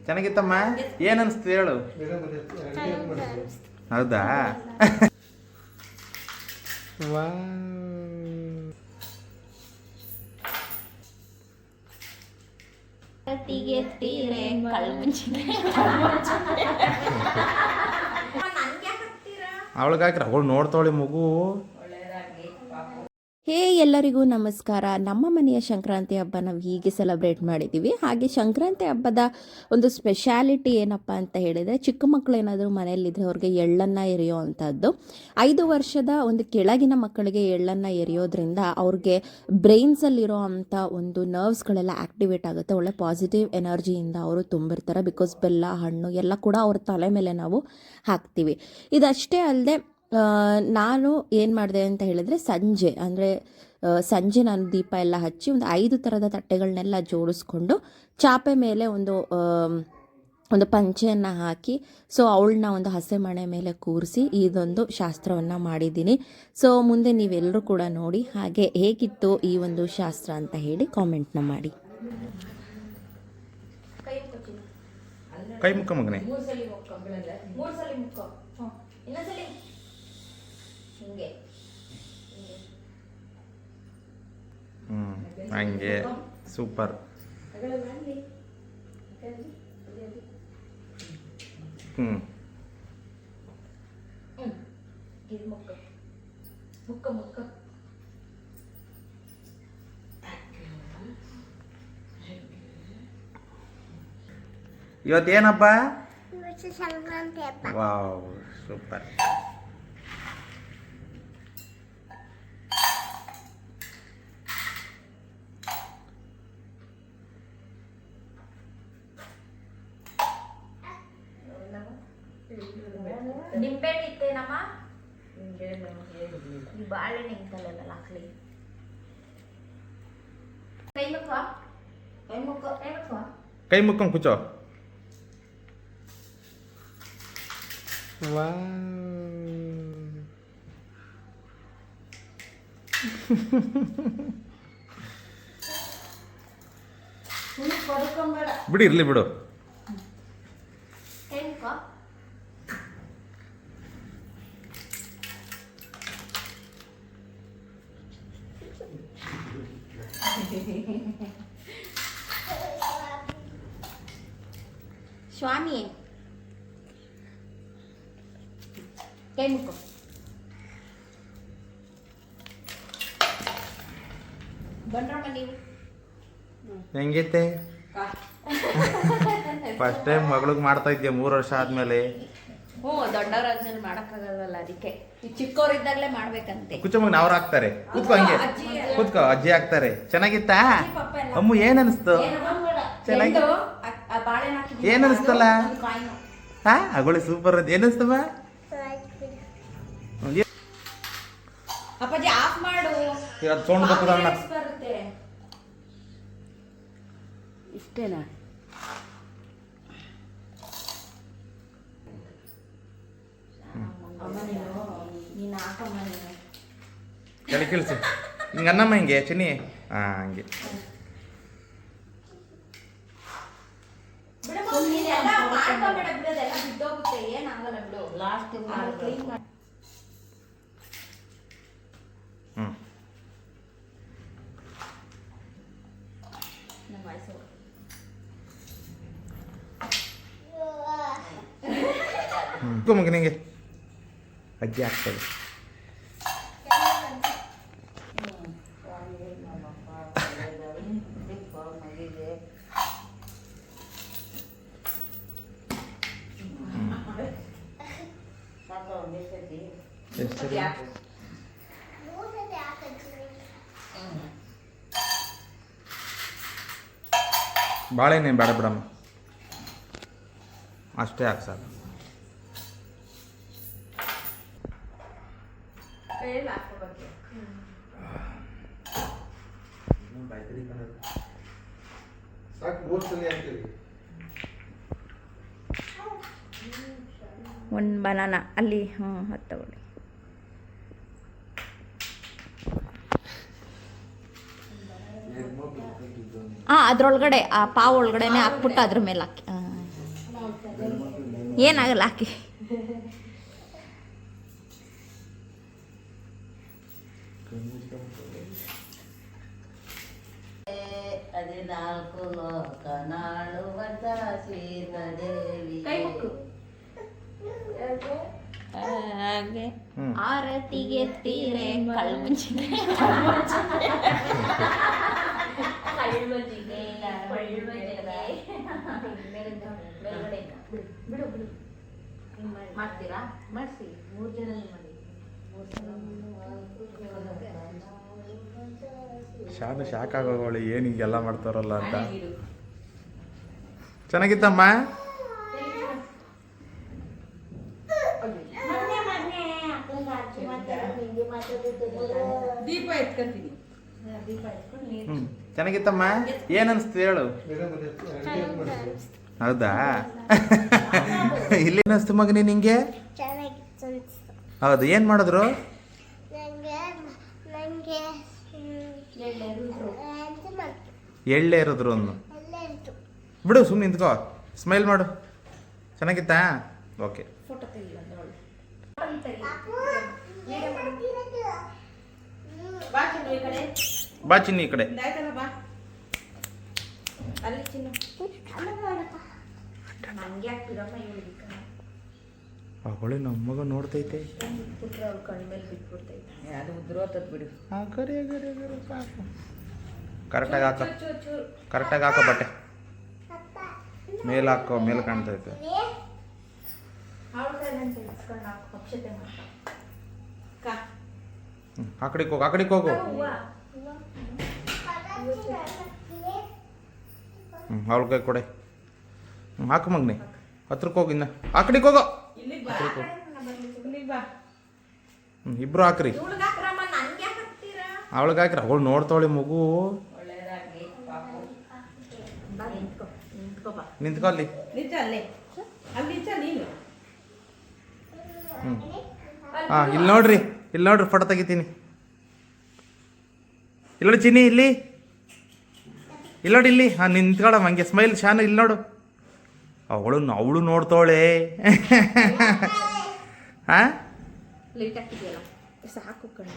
ಚೆನ್ನಾಗಿತ್ತಮ್ಮ. ಏನು ಅನಿಸ್ತು ಹೇಳು. ಹೌದಾ? ವಾ ಅವಳಿಗೆ ಹಾಕ್ರ ಅವಳು ನೋಡ್ತಾವಳಿ ಮಗು. ಹೇ ಎಲ್ಲರಿಗೂ ನಮಸ್ಕಾರ. ನಮ್ಮ ಮನೆಯ ಸಂಕ್ರಾಂತಿ ಹಬ್ಬ ನಾವು ಹೀಗೆ ಸೆಲೆಬ್ರೇಟ್ ಮಾಡಿದ್ದೀವಿ. ಹಾಗೆ ಸಂಕ್ರಾಂತಿ ಹಬ್ಬದ ಒಂದು ಸ್ಪೆಷಾಲಿಟಿ ಏನಪ್ಪ ಅಂತ ಹೇಳಿದರೆ, ಚಿಕ್ಕ ಮಕ್ಕಳು ಏನಾದರೂ ಮನೆಯಲ್ಲಿದ್ದರೆ ಅವ್ರಿಗೆ ಎಳ್ಳನ್ನು ಎರೆಯೋ ಅಂಥದ್ದು. 5 ವರ್ಷದ ಒಂದು ಕೆಳಗಿನ ಮಕ್ಕಳಿಗೆ ಎಳ್ಳನ್ನು ಎರೆಯೋದ್ರಿಂದ ಅವ್ರಿಗೆ ಬ್ರೈನ್ಸಲ್ಲಿರೋ ಅಂಥ ಒಂದು ನರ್ವ್ಸ್ಗಳೆಲ್ಲ ಆ್ಯಕ್ಟಿವೇಟ್ ಆಗುತ್ತೆ. ಒಳ್ಳೆ ಪಾಸಿಟಿವ್ ಎನರ್ಜಿಯಿಂದ ಅವರು ತುಂಬಿರ್ತಾರೆ. ಬಿಕಾಸ್ ಬೆಲ್ಲ, ಹಣ್ಣು ಎಲ್ಲ ಕೂಡ ಅವ್ರ ತಲೆ ಮೇಲೆ ನಾವು ಹಾಕ್ತೀವಿ. ಇದಷ್ಟೇ ಅಲ್ಲದೆ ನಾನು ಏನು ಮಾಡಿದೆ ಅಂತ ಹೇಳಿದರೆ, ಸಂಜೆ ನಾನು ದೀಪ ಎಲ್ಲ ಹಚ್ಚಿ ಒಂದು 5 ಥರದ ತಟ್ಟೆಗಳನ್ನೆಲ್ಲ ಜೋಡಿಸ್ಕೊಂಡು ಚಾಪೆ ಮೇಲೆ ಒಂದು ಪಂಚೆಯನ್ನು ಹಾಕಿ, ಸೊ ಅವಳನ್ನ ಒಂದು ಹಸೆಮಣೆ ಮೇಲೆ ಕೂರಿಸಿ ಇದೊಂದು ಶಾಸ್ತ್ರವನ್ನು ಮಾಡಿದ್ದೀನಿ. ಸೊ ಮುಂದೆ ನೀವೆಲ್ಲರೂ ಕೂಡ ನೋಡಿ ಹಾಗೆ ಹೇಗಿತ್ತು ಈ ಒಂದು ಶಾಸ್ತ್ರ ಅಂತ ಹೇಳಿ ಕಾಮೆಂಟ್ನ ಮಾಡಿ. ಕೈ ಮುಖ ಮಗನೇ. ಹಂಗೆ ಸೂಪರ್. ಇವತ್ತೇನಪ್ಪ? ಸಂಕ್ರಾಂತಿ ಹಬ್ಬ. Wow super. ನಿಂಬೆಹಣ್ಣು ಇತ್ತೇನಮ್ಮ? ಬಾಳೆಹಣ್ಣು ಇಂತಲ್ಲ ಹಾಕ್ಲಿ. ಕೈ ಮುಕ್ಕೊಂಡು ಕೂಚೋ. ವಾ ಬಿಡಿ, ಇರ್ಲಿ ಬಿಡು. ಸ್ವಾಮಿ ಕೈ ಮುಕ್ಕು. ಬಂದ್ರಮ್ಮ ನೀವು ಹೆಂಗೈತೆ? ಫಸ್ಟ್ ಟೈಮ್ ಮಗಳಿಗೆ ಮಾಡ್ತಾ ಇದ್ದೆ 3 ವರ್ಷ ಆದ್ಮೇಲೆ. ದೊಡ್ಡವರಾದ್ಮೇಲೆ ಮಾಡಕ್ಕಾಗಲ್ವಲ್ಲ, ಅದಕ್ಕೆ ಚಿಕ್ಕವರಿದ್ದಾಗಲೇ ಮಾಡ್ಬೇಕಂತೆ. ಕುಚ್ಚ ಮಗನ ಅವ್ರು ಹಾಕ್ತಾರೆ. ಕೂತ್ಕೋ, ಹಂಗೆ ಕೂತ್ಕೋ, ಅಜ್ಜಿ ಹಾಕ್ತಾರೆ. ಚೆನ್ನಾಗಿತ್ತಾ ಅಮ್ಮು? ಏನ್ ಅನಿಸ್ತು? ಚೆನ್ನಾಗಿ ಏನ್ ಅನಿಸ್ತಲ್ಲ? ಹಾ ಅಗೊಳ್ಳಿ ಸೂಪರ್. ಏನ್ ಅನಿಸ್ತಮ್ಮ? ಅಪ್ಪಾಜಿ ಆಫ್ ಮಾಡು. ಇವತ್ತು ಸೌಂಡ್ ಬರ್ತದಣ್ಣ. ಇಷ್ಟೇನಾ? ಕೆಳ ಕೇಳಿಸಿ ಹಿಂಗೆ ಅನ್ನಮ್ಮ, ಹಿಂಗೆ ಚಿನ್ನಿ. ಹಂಗೆ ಮಗನಿಗೆ ಅಜ್ಜಿ ಆಗ್ತದೆ. ಬಾಳೆಹಣ್ಣು ಬೇಡ ಬಿಡಮ್ಮ, ಅಷ್ಟೇ ಹಾಕಿ ಸಾಕು. ಒಂದು ಬನಾನಾ ಅಲ್ಲಿ ಅದು ತಗೊಳ್ಳಿ. ಅದರೊಳಗಡೆ ಆ ಪಾವ್ ಒಳಗಡೆನೆ ಹಾಕ್ಬಿಟ್ಟು ಅದ್ರ ಮೇಲೆ ಹಾಕಿ. ಏನಾಗಲ್ಲ ಹಾಕಿ. ಹದಿನಾಲ್ಕು ಲೋಕ ನಾಳುವಂತ ಶ್ರೀದೇವಿ ಹಾಗೆ ಆರತಿಗೆ ತೀರೆ ಕಳ್ಮುಂಚಿಗೆ ಮಾಡ್ತೀರಾ? ಮಾಡಿಸಿ 3 ಜನ ಮಾಡಿ. ಶಾಕ್ ಆಗೋಗಳು ಏನು ಹಿಂಗೆಲ್ಲ ಮಾಡ್ತಾರಲ್ಲ ಅಂತ. ಚೆನ್ನಾಗಿತ್ತಮ್ಮ. ದೀಪ ಎತ್ಕೊಂತೀನಿ. ದೀಪ ಎತ್ಕೊಂಡು ನೀರು ಚೆನ್ನಾಗಿತ್ತಮ್ಮ. ಏನು ಅನಿಸ್ತು ಹೇಳು. ಹೌದಾ? ಇಲ್ಲಿ ಅನಿಸ್ತು ಮಗನಿ ನಿಂಗೆ? ಚೆನ್ನಾಗಿತ್ತು ಅನ್ಸ್ತು. ಹೌದು. ಏನು ಮಾಡಿದ್ರು? ನನಗೆ ಎಳ್ಳೆ ಇರೋದ್ರು ಒಂದು ಅಲ್ಲೇ ಇತ್ತು. ಬಿಡು, ಸುಮ್ಮನೆ ನಿಂತ್ಕೋ, ಸ್ಮೈಲ್ ಮಾಡು. ಚೆನ್ನಾಗಿತ್ತಾ? ಓಕೆ. ಫೋಟೋ ತೆಗಿ ಬಂದವಳು. ಬಾ ಚಿನ್ನು ಈ ಕಡೆ. ಬಾ ಚಿನ್ನಿ ಈ ಕಡೆ. ಆಯ್ತಲ್ಲ ಬಾ. ಅಲ್ಲಿ ಚಿನ್ನು. ನಂಗೆ ಹಾಕ್ಬಿಡಮ್ಮ ಇವಳಿಗೆ. ಅವಳು ನಮ್ಮ ಮಗ ನೋಡ್ತೈತೆ. ಬಿಟ್ಬಿಟ್ರೆ ಅವ್ಳು ಕಣ್ಣ ಮೇಲೆ ಬಿಟ್ಬಿಡ್ತೈತೆ. ಅದು ಉದ್ರೋತದ್ ಬಿಡು. ಸಾಕು. ಕರೆಕ್ಟಾಗಿ ಹಾಕೋ, ಕರೆಕ್ಟಾಗಿ ಹಾಕೋ ಬಟ್ಟೆ. ಮೇಲೆ ಹಾಕೋ, ಮೇಲೆ ಕಾಣ್ತೈತೆ. ಆ ಕಡೆಗೆ ಹೋಗು, ಆ ಕಡೆಗೆ ಹೋಗು. ಅವಳ ಕೈ ಕೊಡೆ. ಹಾಕು ಮಗ್ನಿ, ಹತ್ರಕ್ಕೆ ಹೋಗಿ. ಇನ್ನ ಆ ಕಡೆಗೆ ಹೋಗೋ. ಇಬ್ರು ಹಾಕ್ರಿ. ಅವಳಿಗೆ ಹಾಕ್ರಿ. ಅವಳು ನೋಡ್ತಾವಳಿ ಮಗು. ನಿಂತ್ಕೊ ಅಲ್ಲಿ. ಹಾಂ, ಇಲ್ಲಿ ನೋಡ್ರಿ, ಇಲ್ಲಿ ನೋಡ್ರಿ, ಫೋಟೋ ತೆಗಿತೀನಿ. ಇಲ್ಲಿ ನೋಡಿ ಚಿನ್ನಿ, ಇಲ್ಲಿ ಇಲ್ಲಿ ನೋಡಿ, ಇಲ್ಲಿ. ಹಾಂ, ನಿಂತ್ಕೊಳಮ್ಮ ಹಂಗೆ ಸ್ಮೈಲ್. ಶಾನು ಇಲ್ಲಿ ನೋಡು. ಅವಳು ನೋಡ್ತಾವಳೆ. ಹಾಂ, ಲೇಟ್ ಆಗ್ತಿದೆಯಲ್ಲ, ಸಾಕು ಕಣ್ಣು.